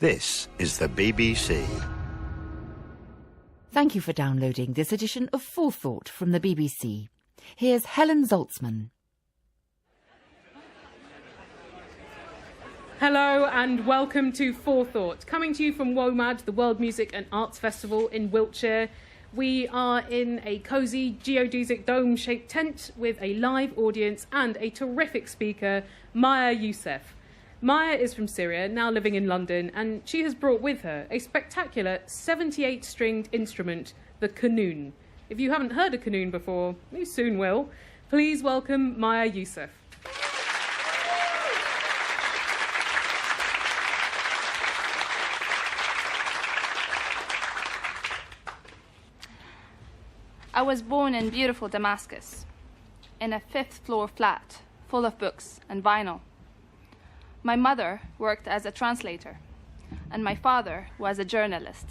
This is the BBC. Thank you for downloading this edition of Forethought from the BBC. Here's Helen Zaltzman. Hello and welcome to Forethought, coming to you from WOMAD, the World Music and Arts Festival in Wiltshire. We are in a cosy geodesic dome-shaped tent with a live audience and a terrific speaker, Maya Youssef. Maya is from Syria, now living in London, and she has brought with her a spectacular 78-stringed instrument, the Qanun. If you haven't heard a Qanun before, you soon will. Please welcome Maya Youssef. I was born in beautiful Damascus, in a fifth-floor flat full of books and vinyl. My mother worked as a translator, and my father was a journalist.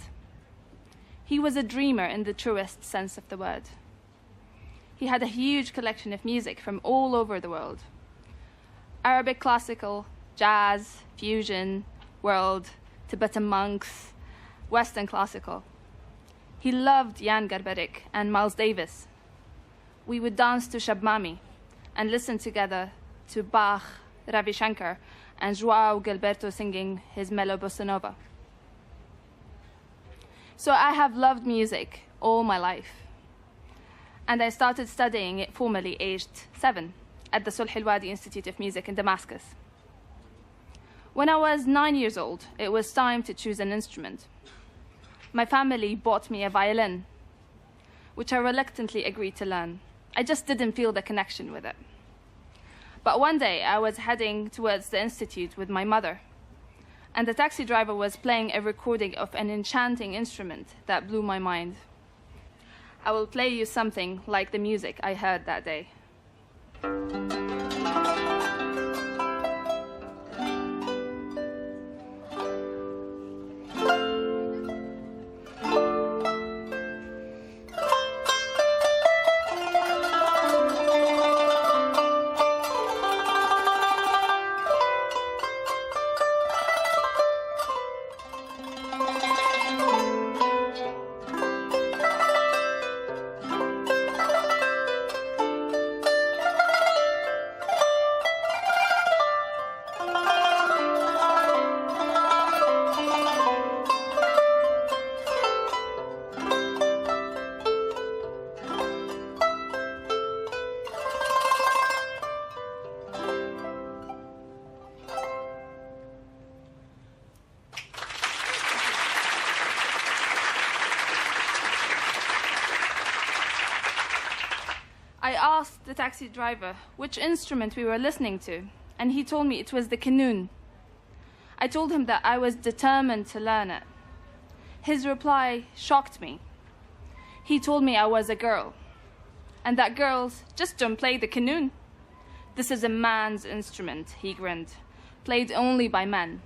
He was a dreamer in the truest sense of the word. He had a huge collection of music from all over the world. Arabic classical, jazz, fusion, world, Tibetan monks, Western classical. He loved Jan Garbarek and Miles Davis. We would dance to Shabmami and listen together to Bach, Ravi Shankar, and João Gilberto singing his mellow bossa nova. So I have loved music all my life. And I started studying it formally aged 7 at the Sulh al-Wadi Institute of Music in Damascus. When I was 9 years old, it was time to choose an instrument. My family bought me a violin, which I reluctantly agreed to learn. I just didn't feel the connection with it. But one day I was heading towards the institute with my mother, and the taxi driver was playing a recording of an enchanting instrument that blew my mind. I will play you something like the music I heard that day. I asked the taxi driver which instrument we were listening to, and he told me it was the Qanun. I told him that I was determined to learn it. His reply shocked me. He told me I was a girl, and that girls just don't play the Qanun. This is a man's instrument, he grinned, played only by men.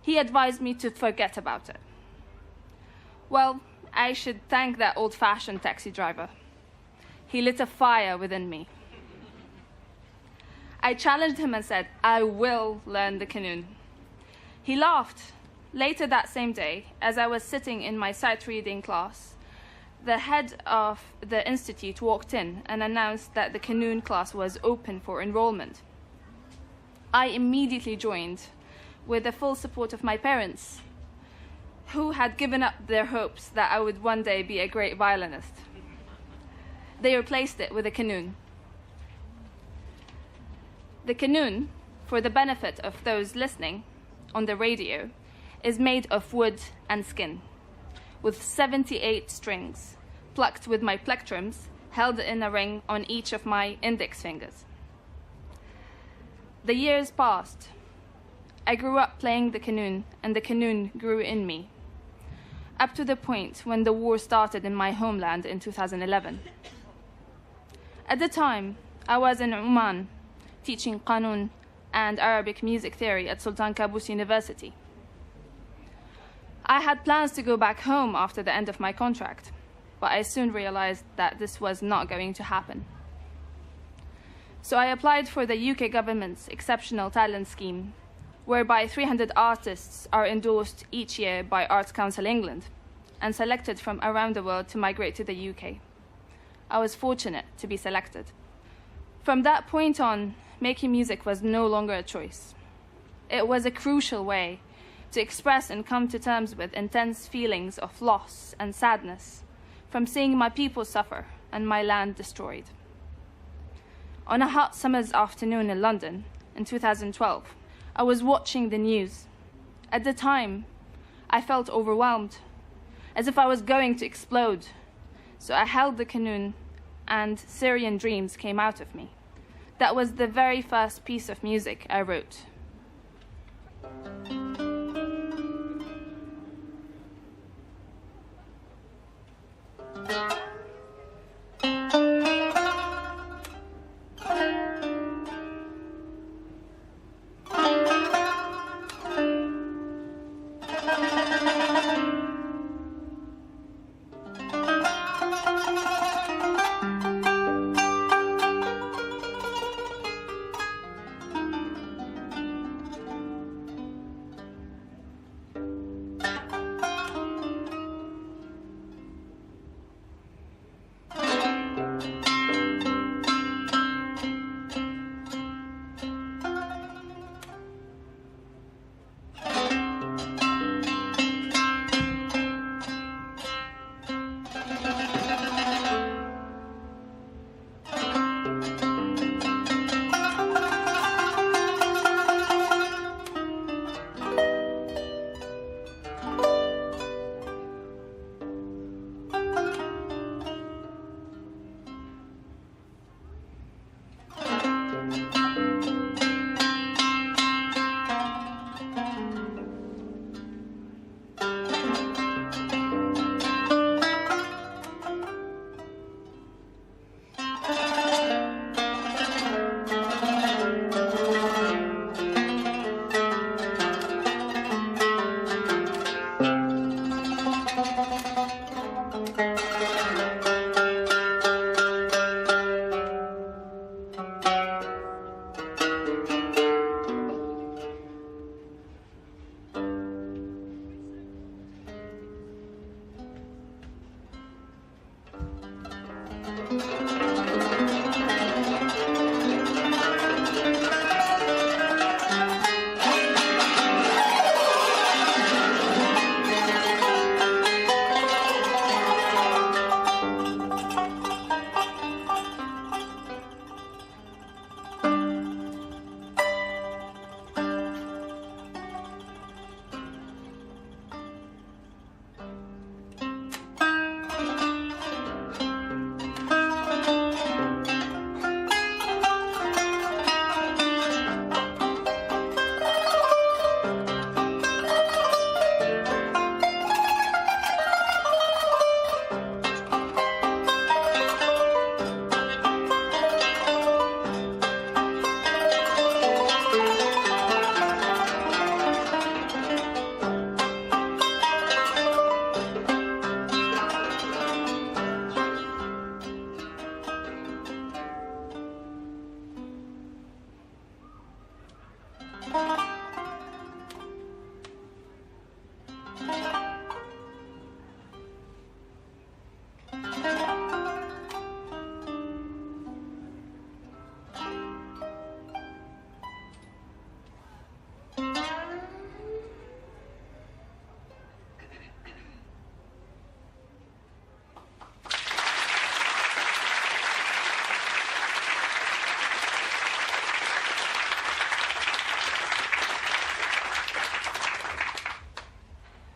He advised me to forget about it. Well, I should thank that old-fashioned taxi driver. He lit a fire within me. I challenged him and said, I will learn the Qanun. He laughed. Later that same day, as I was sitting in my sight reading class, the head of the institute walked in and announced that the Qanun class was open for enrollment. I immediately joined, with the full support of my parents, who had given up their hopes that I would one day be a great violinist. They replaced it with a Qanun. The Qanun, for the benefit of those listening on the radio, is made of wood and skin, with 78 strings, plucked with my plectrums, held in a ring on each of my index fingers. The years passed. I grew up playing the Qanun, and the Qanun grew in me, up to the point when the war started in my homeland in 2011. At the time, I was in Oman, teaching Qanun and Arabic music theory at Sultan Qaboos University. I had plans to go back home after the end of my contract, but I soon realized that this was not going to happen. So I applied for the UK government's Exceptional Talent Scheme whereby 300 artists are endorsed each year by Arts Council England and selected from around the world to migrate to the UK. I was fortunate to be selected. From that point on, making music was no longer a choice. It was a crucial way to express and come to terms with intense feelings of loss and sadness from seeing my people suffer and my land destroyed. On a hot summer's afternoon in London in 2012, I was watching the news. At the time, I felt overwhelmed, as if I was going to explode. So I held the Qanun, and Syrian dreams came out of me. That was the very first piece of music I wrote.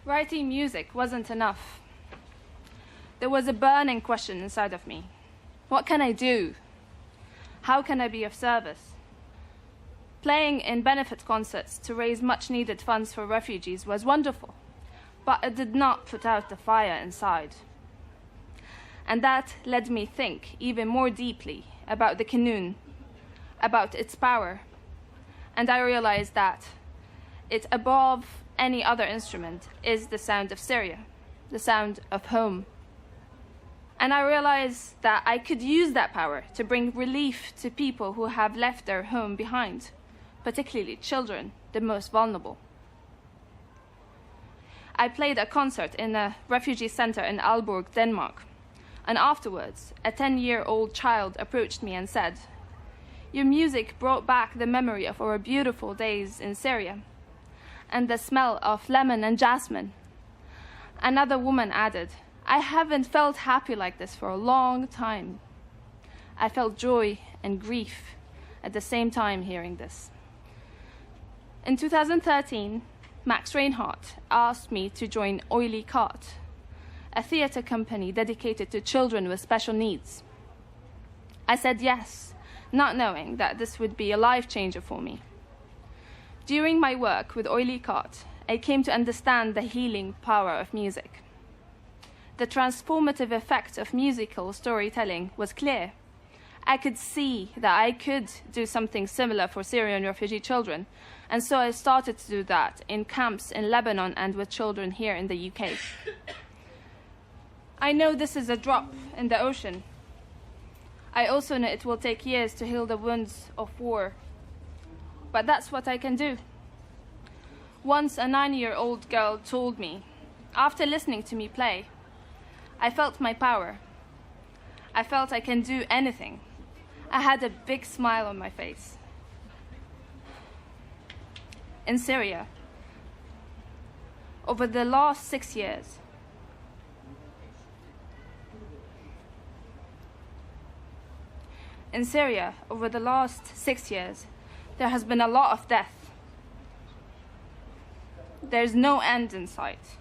Writing music wasn't enough. There was a burning question inside of me. What can I do? How can I be of service? Playing in benefit concerts to raise much-needed funds for refugees was wonderful, but it did not put out the fire inside. And that led me think even more deeply about the Qanun, about its power. And I realized that it, above any other instrument, is the sound of Syria, the sound of home. And I realized that I could use that power to bring relief to people who have left their home behind, particularly children the most vulnerable. I played a concert in a refugee center in Aalborg, Denmark, and afterwards, a 10-year-old child approached me and said, "Your music brought back the memory of our beautiful days in Syria, and the smell of lemon and jasmine." Another woman added, "I haven't felt happy like this for a long time." I felt joy and grief at the same time hearing this. In 2013, Max Reinhardt asked me to join Oily Cart, a theater company dedicated to children with special needs. I said yes, not knowing that this would be a life changer for me. During my work with Oily Cart, I came to understand the healing power of music. The transformative effect of musical storytelling was clear. I could see that I could do something similar for Syrian refugee children, and so I started to do that in camps in Lebanon and with children here in the UK. I know this is a drop in the ocean. I also know it will take years to heal the wounds of war, but that's what I can do. Once a 9-year-old girl told me, after listening to me play, I felt my power. I felt I can do anything. I had a big smile on my face. In Syria, over the last 6 years, there has been a lot of death. There's no end in sight.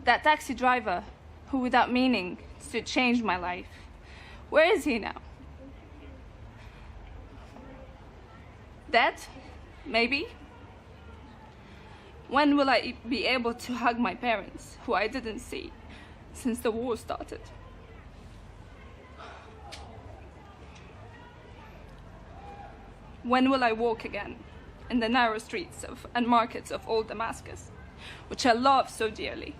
That taxi driver, who without meaning to change my life, where is he now? Dead? Maybe? When will I be able to hug my parents, who I didn't see since the war started? When will I walk again in the narrow streets and markets of old Damascus, which I love so dearly?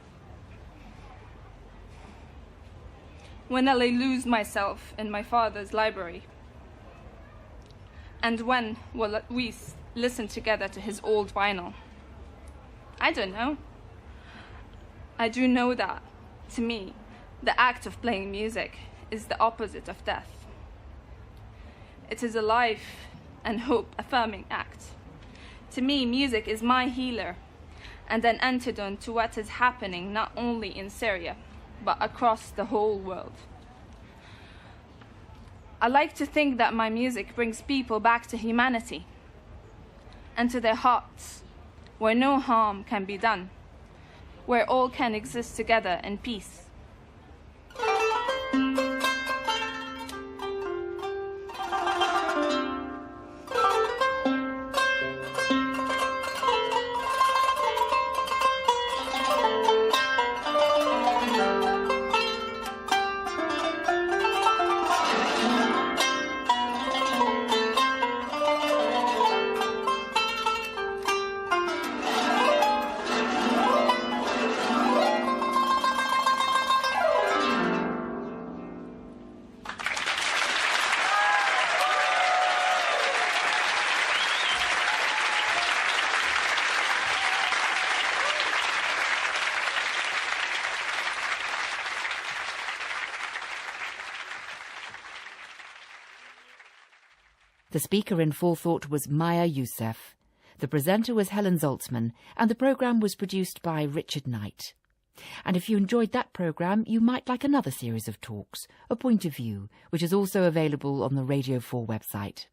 When will I lose myself in my father's library? And when will we listen together to his old vinyl? I don't know. I do know that, to me, the act of playing music is the opposite of death. It is a life and hope-affirming act. To me, music is my healer and an antidote to what is happening not only in Syria, but across the whole world. I like to think that my music brings people back to humanity and to their hearts, where no harm can be done, where all can exist together in peace. The speaker in Forethought was Maya Youssef. The presenter was Helen Zaltzman, and the programme was produced by Richard Knight. And if you enjoyed that programme, you might like another series of talks, A Point of View, which is also available on the Radio 4 website.